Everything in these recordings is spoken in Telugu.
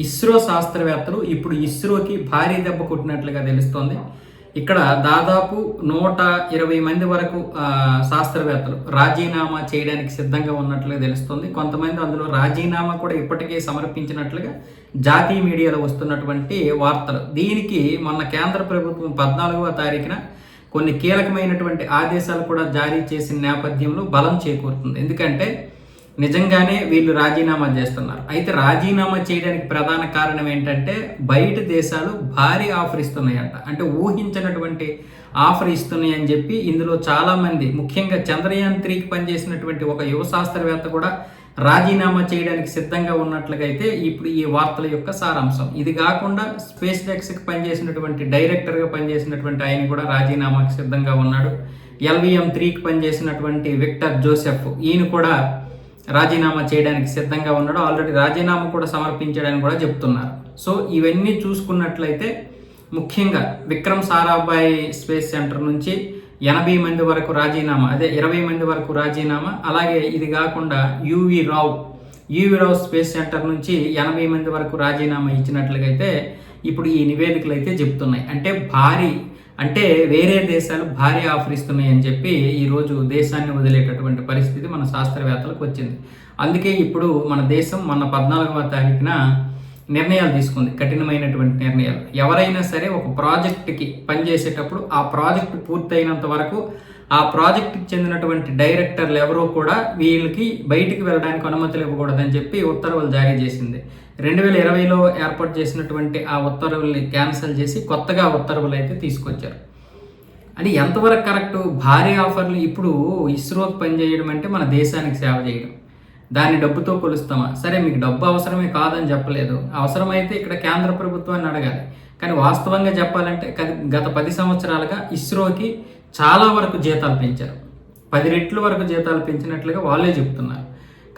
ఇస్రో శాస్త్రవేత్తలు ఇప్పుడు ఇస్రోకి భారీ దెబ్బ కొట్టినట్లుగా తెలుస్తోంది. ఇక్కడ దాదాపు 120 మంది వరకు శాస్త్రవేత్తలు రాజీనామా చేయడానికి సిద్ధంగా ఉన్నట్లుగా తెలుస్తుంది. కొంతమంది అందులో రాజీనామా కూడా ఇప్పటికే సమర్పించినట్లుగా జాతీయ మీడియాలో వస్తున్నటువంటి వార్తలు. దీనికి మొన్న కేంద్ర ప్రభుత్వం 14వ తారీఖున కొన్ని కీలకమైనటువంటి ఆదేశాలు కూడా జారీ చేసిన నేపథ్యంలో బలం చేకూరుతుంది. ఎందుకంటే నిజంగానే వీళ్ళు రాజీనామా చేస్తున్నారు. అయితే రాజీనామా చేయడానికి ప్రధాన కారణం ఏంటంటే బయట దేశాలు భారీ ఆఫర్ ఇస్తున్నాయంట. అంటే ఊహించినటువంటి ఆఫర్ ఇస్తున్నాయి అని చెప్పి ఇందులో చాలామంది, ముఖ్యంగా చంద్రయాన్ 3కి పనిచేసినటువంటి ఒక యువ శాస్త్రవేత్త కూడా రాజీనామా చేయడానికి సిద్ధంగా ఉన్నట్లుగా అయితే ఇప్పుడు ఈ వార్తల యొక్క సారాంశం. ఇది కాకుండా స్పేస్ ఎక్స్కి పనిచేసినటువంటి డైరెక్టర్గా పనిచేసినటువంటి ఆయన కూడా రాజీనామాకి సిద్ధంగా ఉన్నాడు. LVM-3కి పనిచేసినటువంటి విక్టర్ జోసెఫ్, ఈయన కూడా రాజీనామా చేయడానికి సిద్ధంగా ఉన్నాడు. ఆల్రెడీ రాజీనామా కూడా సమర్పించడానికి కూడా చెప్తున్నారు. సో ఇవన్నీ చూసుకున్నట్లయితే ముఖ్యంగా విక్రమ్ సారాభాయ్ స్పేస్ సెంటర్ నుంచి 80 మంది వరకు రాజీనామా, 20 మంది వరకు రాజీనామా. అలాగే ఇది కాకుండా యువి రావ్ స్పేస్ సెంటర్ నుంచి 80 మంది వరకు రాజీనామా ఇచ్చినట్లుగా అయితే ఇప్పుడు ఈ నివేదికలు అయితే చెప్తున్నాయి. అంటే వేరే దేశాలు భారీ ఆఫర్ ఇస్తున్నాయి అని చెప్పి ఈరోజు దేశాన్ని వదిలేటటువంటి పరిస్థితి మన శాస్త్రవేత్తలకు వచ్చింది. అందుకే ఇప్పుడు మన దేశం మొన్న 14వ తారీఖున నిర్ణయాలు తీసుకుంది, కఠినమైనటువంటి నిర్ణయాలు. ఎవరైనా సరే ఒక ప్రాజెక్టుకి పనిచేసేటప్పుడు ఆ ప్రాజెక్టు పూర్తయినంత వరకు ఆ ప్రాజెక్టుకి చెందినటువంటి డైరెక్టర్లు ఎవరో కూడా వీళ్ళకి బయటికి వెళ్ళడానికి అనుమతులు ఇవ్వకూడదని చెప్పి ఉత్తర్వులు జారీ చేసింది. 2020లో ఏర్పాటు చేసినటువంటి ఆ ఉత్తర్వుల్ని క్యాన్సిల్ చేసి కొత్తగా ఉత్తర్వులు అయితే తీసుకొచ్చారు. అది ఎంతవరకు కరెక్ట్? భారీ ఆఫర్లు ఇప్పుడు ఇస్రోకి పనిచేయడం అంటే మన దేశానికి సేవ చేయడం. దాన్ని డబ్బుతో కొలుస్తామా? సరే, మీకు డబ్బు అవసరమే కాదని చెప్పలేదు. అవసరమైతే ఇక్కడ కేంద్ర ప్రభుత్వాన్ని అడగాలి. కానీ వాస్తవంగా చెప్పాలంటే గత 10 సంవత్సరాలుగా ఇస్రోకి చాలా వరకు జీతాలు పెంచారు. 10 రెట్ల వరకు జీతాలు పెంచినట్లుగా వాళ్ళే చెప్తున్నారు.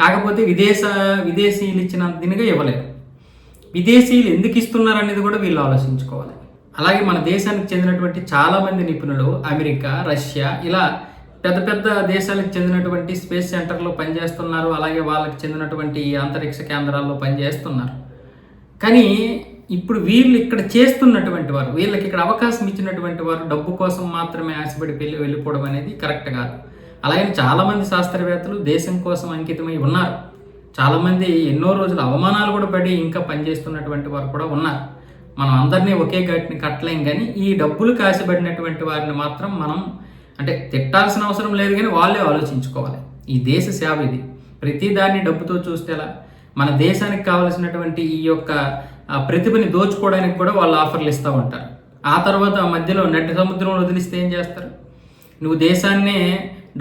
కాకపోతే విదేశీయులు ఇచ్చినంత దీనిగా ఇవ్వలేదు. విదేశీయులు ఎందుకు ఇస్తున్నారు అనేది కూడా వీళ్ళు ఆలోచించుకోవాలి. అలాగే మన దేశానికి చెందినటువంటి చాలామంది నిపుణులు అమెరికా, రష్యా ఇలా పెద్ద పెద్ద దేశాలకు చెందినటువంటి స్పేస్ సెంటర్లో పనిచేస్తున్నారు. అలాగే వాళ్ళకి చెందినటువంటి అంతరిక్ష కేంద్రాల్లో పనిచేస్తున్నారు. కానీ ఇప్పుడు వీళ్ళు ఇక్కడ చేస్తున్నటువంటి వారు, వీళ్ళకి ఇక్కడ అవకాశం ఇచ్చినటువంటి వారు డబ్బు కోసం మాత్రమే ఆశపడి వెళ్ళిపోవడం అనేది కరెక్ట్ కాదు. అలాగే చాలామంది శాస్త్రవేత్తలు దేశం కోసం అంకితమై ఉన్నారు. చాలామంది ఎన్నో రోజులు అవమానాలు కూడా పడి ఇంకా పనిచేస్తున్నటువంటి వారు కూడా ఉన్నారు. మనం అందరినీ ఒకే గట్టిని కట్టలేం. కానీ ఈ డబ్బులు కాసిపడినటువంటి వారిని మాత్రం మనం తిట్టాల్సిన అవసరం లేదు, కానీ వాళ్ళే ఆలోచించుకోవాలి. ఈ దేశ సేవ ఇది. ప్రతిదాన్ని డబ్బుతో చూస్తే ఎలా? మన దేశానికి కావలసినటువంటి ఈ యొక్క ప్రతిభని దోచుకోవడానికి కూడా వాళ్ళు ఆఫర్లు ఇస్తూ ఉంటారు. ఆ తర్వాత మధ్యలో నడి సముద్రంలో వదిలిస్తే ఏం చేస్తారు? నువ్వు దేశాన్నే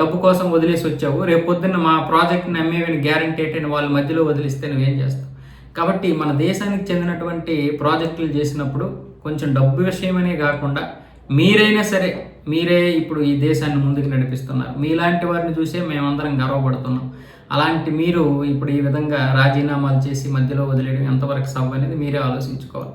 డబ్బు కోసం వదిలేసి వచ్చావు, రేపు పొద్దున్న మా ప్రాజెక్ట్ని అమ్మేవని గ్యారంటీ ఏంటని వాళ్ళు మధ్యలో వదిలిస్తే నువ్వేం చేస్తావు? కాబట్టి మన దేశానికి చెందినటువంటి ప్రాజెక్టులు చేసినప్పుడు కొంచెం డబ్బు విషయమనే కాకుండా మీరే ఇప్పుడు ఈ దేశాన్ని ముందుకు నడిపిస్తున్నారు. మీలాంటి వారిని చూసే మేమందరం గర్వపడుతున్నాం. అలాంటి మీరు ఇప్పుడు ఈ విధంగా రాజీనామాలు చేసి మధ్యలో వదిలేయడం ఎంతవరకు సబ్ అనేది మీరే ఆలోచించుకోవాలి.